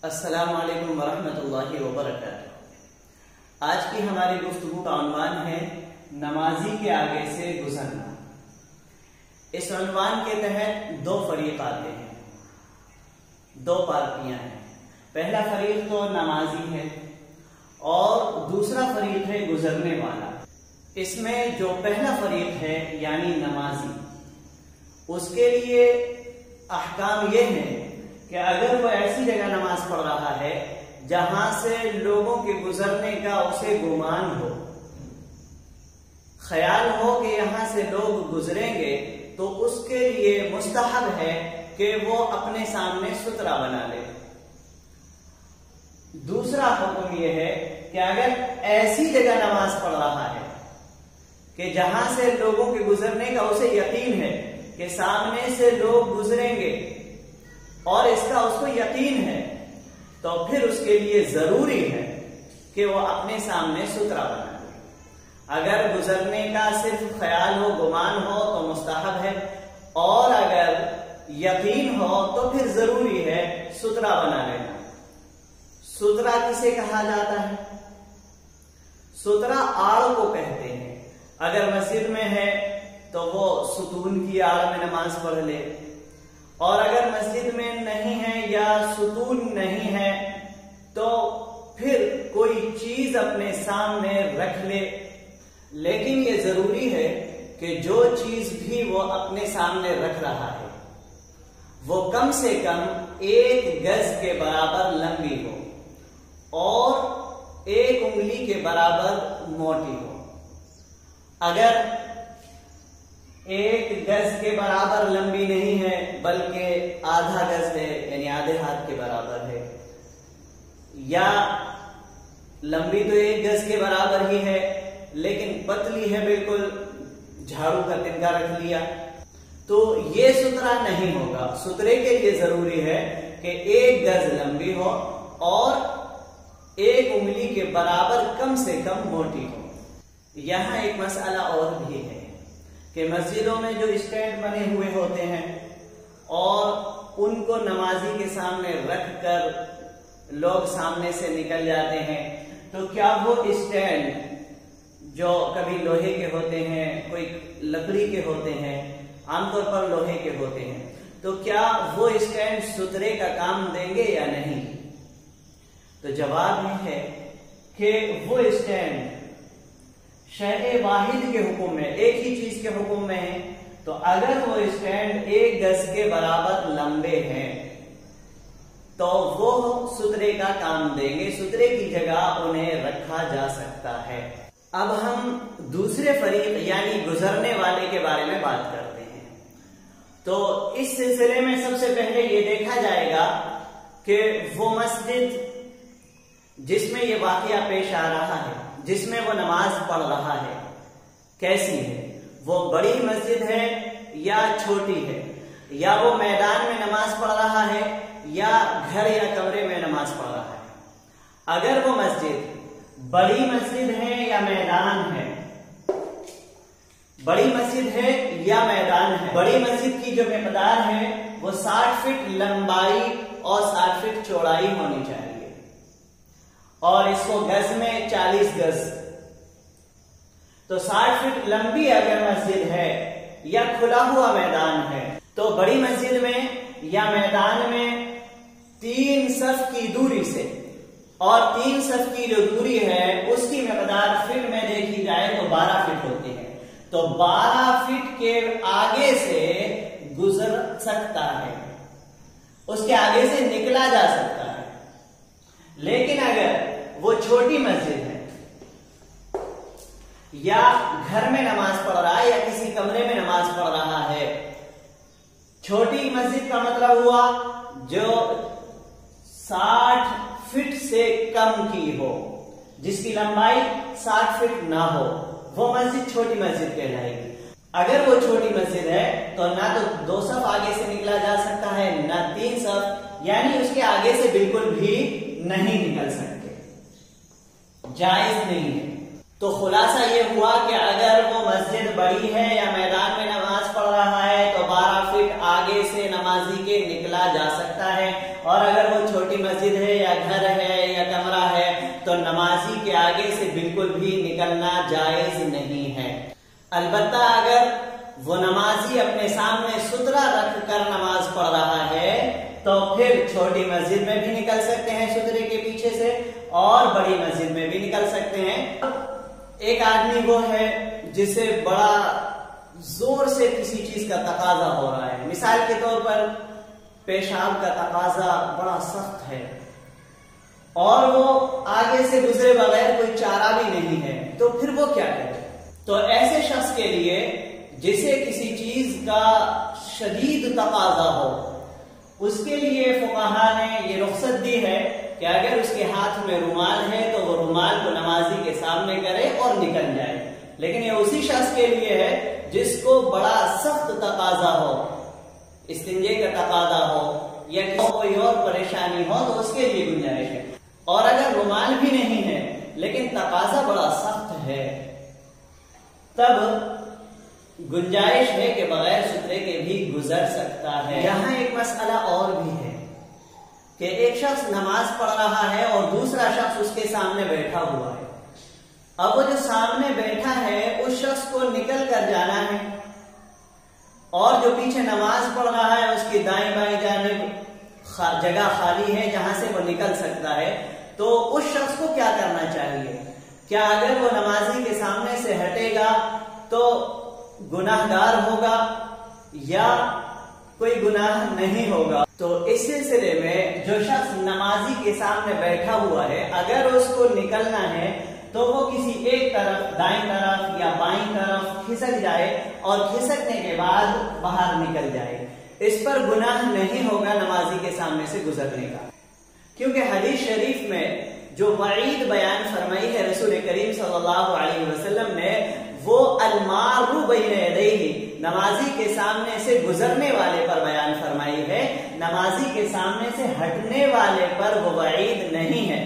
السلام علیکم ورحمۃ اللہ وبرکاتہ۔ آج کی ہماری گفتگو کا عنوان ہے نمازی کے آگے سے گزرنا۔ اس عنوان کے تحت دو فریق آتے ہیں، دو پارٹیاں ہیں۔ پہلا فریق تو نمازی ہے اور دوسرا فریق ہے گزرنے والا۔ اس میں جو پہلا فریق ہے یعنی نمازی، اس کے لیے احکام یہ ہیں کہ اگر وہ ایسی جگہ نماز پڑھ رہا ہے جہاں سے لوگوں کے گزرنے کا اسے گمان ہو، خیال ہو کہ یہاں سے لوگ گزریں گے، تو اس کے لیے مستحب ہے کہ وہ اپنے سامنے سترہ بنا لے۔ دوسرا حکم یہ ہے کہ اگر ایسی جگہ نماز پڑھ رہا ہے کہ جہاں سے لوگوں کے گزرنے کا اسے یقین ہے کہ سامنے سے لوگ گزریں گے اور اس کا اس کو یقین ہے، تو پھر اس کے لیے ضروری ہے کہ وہ اپنے سامنے سترہ بنا لے۔ اگر گزرنے کا صرف خیال ہو، گمان ہو تو مستحب ہے، اور اگر یقین ہو تو پھر ضروری ہے سترہ بنا لینا۔ سترہ کسے کہا جاتا ہے؟ سترہ آڑ کو کہتے ہیں۔ اگر مسجد میں ہے تو وہ ستون کی آڑ میں نماز پڑھ لے، اور اگر مسجد میں نہیں ہے یا ستون نہیں ہے تو پھر کوئی چیز اپنے سامنے رکھ لے، لیکن یہ ضروری ہے کہ جو چیز بھی وہ اپنے سامنے رکھ رہا ہے وہ کم سے کم 1 گز کے برابر لمبی ہو اور 1 انگلی کے برابر موٹی ہو۔ اگر 1 گز کے برابر لمبی نہیں ہے بلکہ آدھا گز ہے، یعنی آدھے ہاتھ کے برابر ہے، یا لمبی تو 1 گز کے برابر ہی ہے لیکن پتلی ہے، بالکل جھاڑو کا تنکا رکھ لیا، تو یہ سترہ نہیں ہوگا۔ سترے کے لیے ضروری ہے کہ 1 گز لمبی ہو اور 1 انگلی کے برابر کم سے کم موٹی ہو۔ یہاں ایک مسئلہ اور بھی ہے کہ مسجدوں میں جو اسٹینڈ بنے ہوئے ہوتے ہیں اور ان کو نمازی کے سامنے رکھ کر لوگ سامنے سے نکل جاتے ہیں، تو کیا وہ اسٹینڈ جو کبھی لوہے کے ہوتے ہیں، کوئی لکڑی کے ہوتے ہیں، عام طور پر لوہے کے ہوتے ہیں، تو کیا وہ اسٹینڈ سترے کا کام دیں گے یا نہیں؟ تو جواب یہ ہے کہ وہ اسٹینڈ شیء واحد کے حکم میں، ایک ہی چیز کے حکم میں ہے، تو اگر وہ اسٹینڈ 1 گز کے برابر لمبے ہیں تو وہ سترے کا کام دیں گے، سترے کی جگہ انہیں رکھا جا سکتا ہے۔ اب ہم دوسرے فریق یعنی گزرنے والے کے بارے میں بات کرتے ہیں۔ تو اس سلسلے میں سب سے پہلے یہ دیکھا جائے گا کہ وہ مسجد جس میں یہ واقعہ پیش آ رہا ہے، جس میں وہ نماز پڑھ رہا ہے، کیسی ہے؟ وہ بڑی مسجد ہے یا چھوٹی ہے؟ یا وہ میدان میں نماز پڑھ رہا ہے یا گھر یا کمرے میں نماز پڑھ رہا ہے؟ اگر وہ مسجد بڑی مسجد ہے یا میدان ہے، بڑی مسجد ہے یا میدان ہے، بڑی مسجد کی جو مقدار ہے وہ 60 فٹ لمبائی اور 60 فٹ چوڑائی ہونی چاہیے، اور اس کو گز میں 40 گز، تو 60 فٹ لمبی اگر مسجد ہے یا کھلا ہوا میدان ہے تو بڑی مسجد میں یا میدان میں 3 صف کی دوری سے، اور 3 صف کی جو دوری ہے اس کی مقدار فٹ میں دیکھی جائے تو 12 فٹ ہوتی ہے، تو 12 فٹ کے آگے سے گزر سکتا ہے، اس کے آگے سے نکلا جا سکتا ہے۔ لیکن اگر وہ چھوٹی مسجد ہے یا گھر میں نماز پڑھ رہا ہے یا کسی کمرے میں نماز پڑھ رہا ہے، چھوٹی مسجد کا مطلب ہوا جو 60 فٹ سے کم کی ہو، جس کی لمبائی 60 فٹ نہ ہو، وہ مسجد چھوٹی مسجد کہلائے گی۔ اگر وہ چھوٹی مسجد ہے تو نہ تو 2 صف آگے سے نکلا جا سکتا ہے، نہ 3 صف، یعنی اس کے آگے سے بالکل بھی نہیں نکل سکتے، جائز نہیں ہے۔ تو خلاصہ یہ ہوا کہ اگر وہ مسجد بڑی ہے یا میدان میں نماز پڑھ رہا ہے تو 12 فٹ آگے سے نمازی کے نکلا جا سکتا ہے، اور اگر وہ چھوٹی مسجد ہے بالکل بھی نکلنا جائز نہیں ہے۔ البتہ اگر وہ نمازی اپنے سامنے سترہ رکھ کر نماز پڑھ رہا ہے تو پھر چھوٹی مسجد میں بھی نکل سکتے ہیں سترے کے پیچھے سے، اور بڑی مسجد میں بھی نکل سکتے ہیں۔ ایک آدمی وہ ہے جسے بڑا زور سے کسی چیز کا تقاضا ہو رہا ہے، مثال کے طور پر پیشاب کا تقاضا بڑا سخت ہے اور وہ آگے سے گزرے بغیر کوئی چارہ بھی نہیں ہے، تو پھر وہ کیا کرے؟ تو ایسے شخص کے لیے جسے کسی چیز کا شدید تقاضا ہو، اس کے لیے فقہا نے یہ رخصت دی ہے کہ اگر اس کے ہاتھ میں رومال ہے تو وہ رومال کو نمازی کے سامنے کرے اور نکل جائے، لیکن یہ اسی شخص کے لیے ہے جس کو بڑا سخت تقاضا ہو، استنجے کا تقاضا ہو یا کوئی اور پریشانی ہو تو اس کے لیے گنجائش ہے۔ اور اگر رومال بھی نہیں ہے لیکن تقاضا بڑا سخت ہے، تب گنجائش ہے کہ بغیر سترے کے بھی گزر سکتا ہے۔ یہاں ایک مسئلہ اور بھی ہے کہ ایک شخص نماز پڑھ رہا ہے اور دوسرا شخص اس کے سامنے بیٹھا ہوا ہے۔ اب وہ جو سامنے بیٹھا ہے اس شخص کو نکل کر جانا ہے، اور جو پیچھے نماز پڑھ رہا ہے اس کی دائیں بائیں جانب جگہ خالی ہے جہاں سے وہ نکل سکتا ہے، تو اس شخص کو کیا کرنا چاہیے؟ کیا اگر وہ نمازی کے سامنے سے ہٹے گا تو گناہ گار ہوگا یا کوئی گناہ نہیں ہوگا؟ تو اس سلسلے میں جو شخص نمازی کے سامنے بیٹھا ہوا ہے، اگر اس کو نکلنا ہے تو وہ کسی ایک طرف، دائیں طرف یا بائیں طرف کھسک جائے اور کھسکنے کے بعد باہر نکل جائے، اس پر گناہ نہیں ہوگا نمازی کے سامنے سے گزرنے کا، کیونکہ حدیث شریف میں جو وعید بیان فرمائی ہے رسول کریم صلی اللہ علیہ وسلم نے، وہ المار بین یدیہ، نمازی کے سامنے سے گزرنے والے پر بیان فرمائی ہے، نمازی کے سامنے سے ہٹنے والے پر وہ وعید نہیں ہے۔